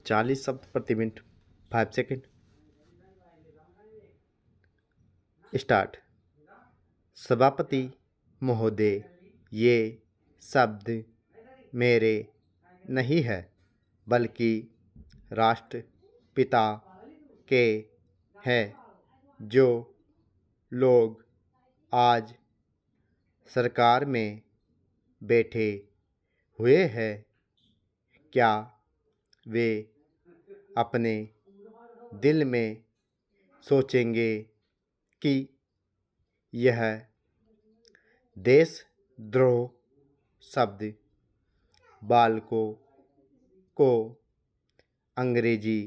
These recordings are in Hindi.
40 शब्द प्रति मिनट 5 सेकेंड। स्टार्ट। सभापति महोदय, ये शब्द मेरे नहीं है बल्कि राष्ट्रपिता के हैं। जो लोग आज सरकार में बैठे हुए हैं, क्या वे अपने दिल में सोचेंगे कि यह देशद्रोह शब्द बालकों को अंग्रेजी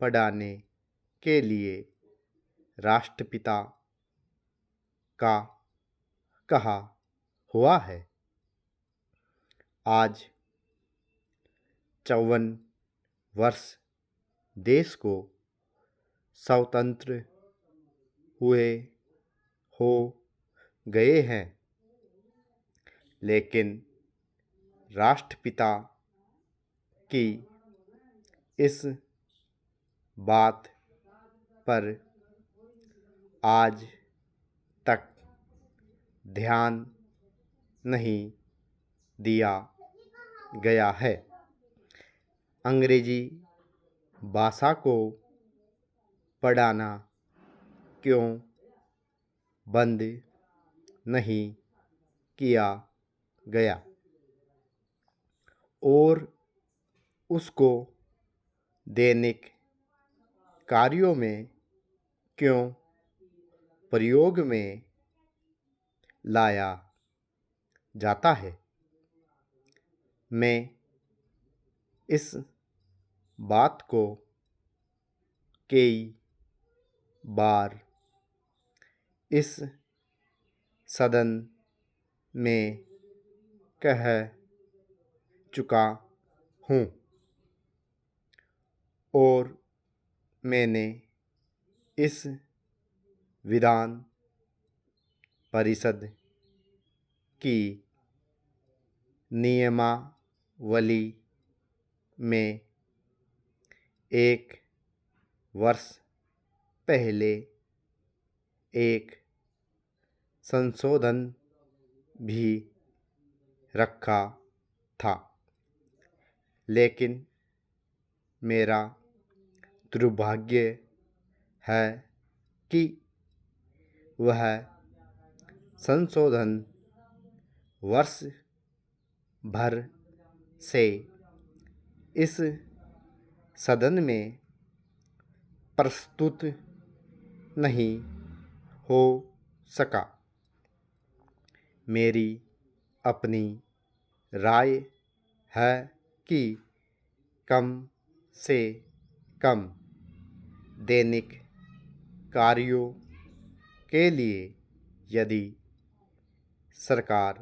पढ़ाने के लिए राष्ट्रपिता का कहा हुआ है? आज 54 वर्ष देश को स्वतंत्र हुए हो गए हैं, लेकिन राष्ट्रपिता की इस बात पर आज तक ध्यान नहीं दिया गया है। अंग्रेजी भाषा को पढ़ाना क्यों बंद नहीं किया गया और उसको दैनिक कार्यों में क्यों प्रयोग में लाया जाता है? मैं इस बात को कई बार इस सदन में कह चुका हूँ और मैंने इस विधान परिषद की नियमावली में 1 वर्ष पहले एक संशोधन भी रखा था, लेकिन मेरा दुर्भाग्य है कि वह संशोधन वर्ष भर से इस सदन में प्रस्तुत नहीं हो सका। मेरी अपनी राय है कि कम से कम दैनिक कार्यों के लिए यदि सरकार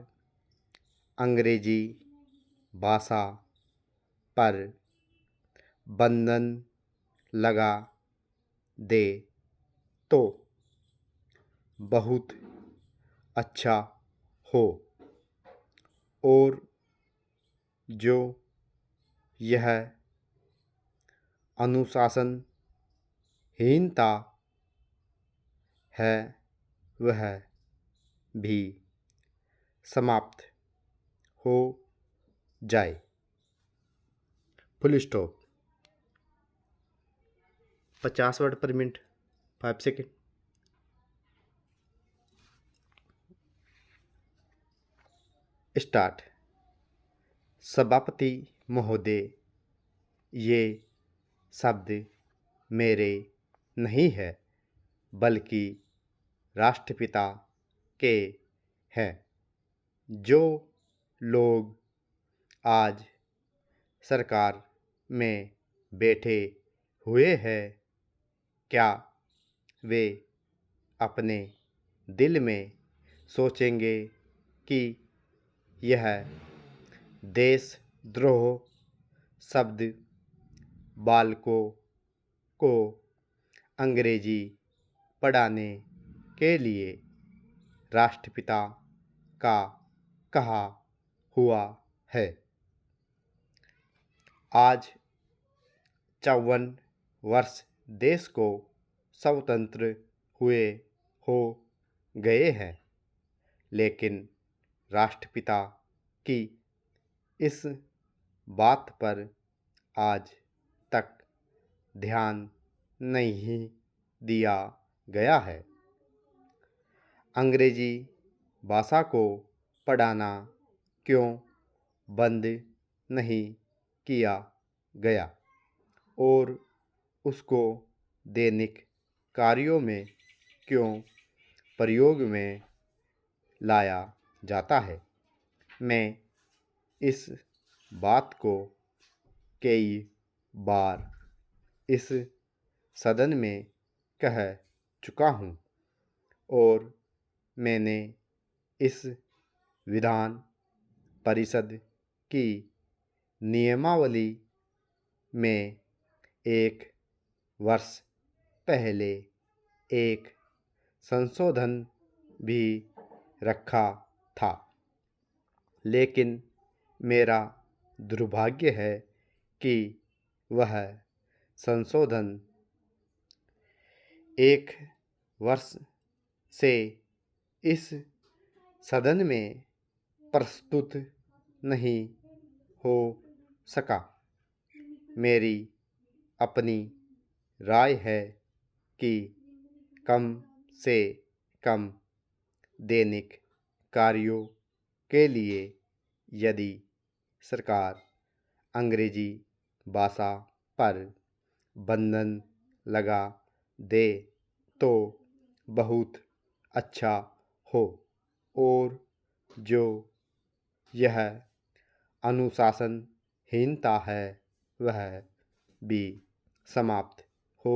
अंग्रेजी भाषा पर बंधन लगा दे तो बहुत अच्छा हो, और जो यह अनुशासनहीनता है वह भी समाप्त हो जाए। Full stop. 50 वर्ड पर मिनट 5 सेकेंड। स्टार्ट। सभापति महोदय, ये शब्द मेरे नहीं है बल्कि राष्ट्रपिता के हैं। जो लोग आज सरकार में बैठे हुए हैं, क्या वे अपने दिल में सोचेंगे कि यह देशद्रोह शब्द बालकों को अंग्रेजी पढ़ाने के लिए राष्ट्रपिता का कहा हुआ है? आज 54 वर्ष देश को स्वतंत्र हुए हो गए हैं, लेकिन राष्ट्रपिता की इस बात पर आज तक ध्यान नहीं दिया गया है। अंग्रेजी भाषा को पढ़ाना क्यों बंद नहीं किया गया और उसको दैनिक कार्यों में क्यों प्रयोग में लाया जाता है। मैं इस बात को कई बार इस सदन में कह चुका हूँ और मैंने इस विधान परिषद की नियमावली में 1 वर्ष पहले एक संशोधन भी रखा था, लेकिन मेरा दुर्भाग्य है कि वह संशोधन 1 वर्ष से इस सदन में प्रस्तुत नहीं हो सका। मेरी अपनी राय है कि कम से कम दैनिक कार्यों के लिए यदि सरकार अंग्रेजी भाषा पर बंधन लगा दे तो बहुत अच्छा हो और जो यह अनुशासनहीनता है वह भी समाप्त हो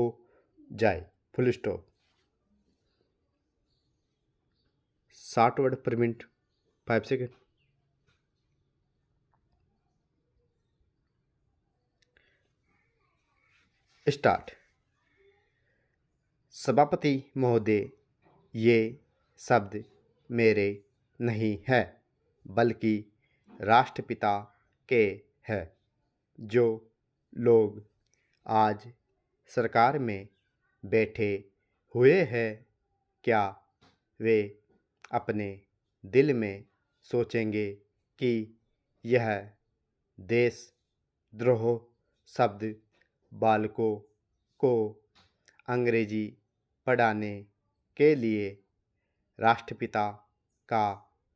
जाए। Full stop. 60 वर्ड पर मिनट 5 सेकेंड। स्टार्ट। सभापति महोदय, ये शब्द मेरे नहीं है बल्कि राष्ट्रपिता के हैं। जो लोग आज सरकार में बैठे हुए हैं, क्या वे अपने दिल में सोचेंगे कि यह देशद्रोह शब्द बालकों को अंग्रेजी पढ़ाने के लिए राष्ट्रपिता का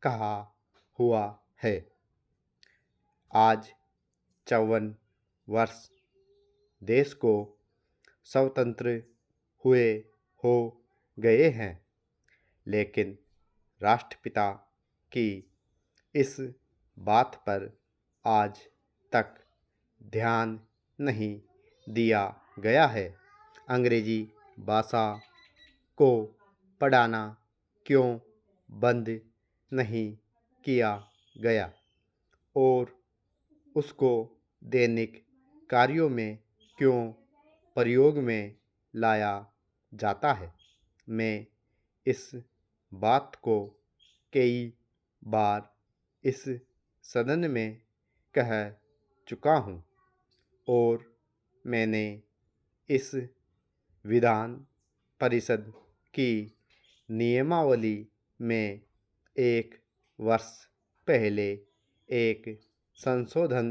कहा हुआ है। आज 54 वर्ष देश को स्वतंत्र हुए हो गए हैं, लेकिन राष्ट्रपिता की इस बात पर आज तक ध्यान नहीं दिया गया है। अंग्रेजी भाषा को पढ़ाना क्यों बंद नहीं किया गया और उसको दैनिक कार्यों में क्यों प्रयोग में लाया जाता है। मैं इस बात को कई बार इस सदन में कह चुका हूँ और मैंने इस विधान परिषद की नियमावली में 1 वर्ष पहले एक संशोधन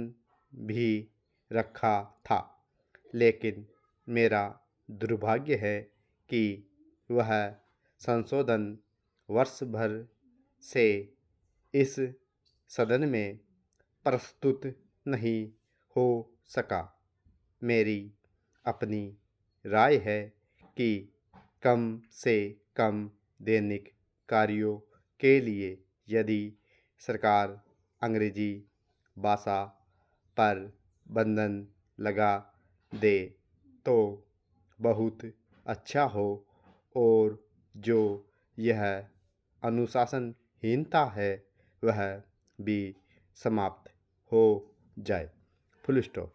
भी रखा था, लेकिन मेरा दुर्भाग्य है कि वह संशोधन वर्ष भर से इस सदन में प्रस्तुत नहीं हो सका। मेरी अपनी राय है कि कम से कम दैनिक कार्यों के लिए यदि सरकार अंग्रेजी भाषा पर बंधन लगा दे तो बहुत अच्छा हो और जो यह अनुशासनहीनता है वह भी समाप्त हो जाए। Full stop.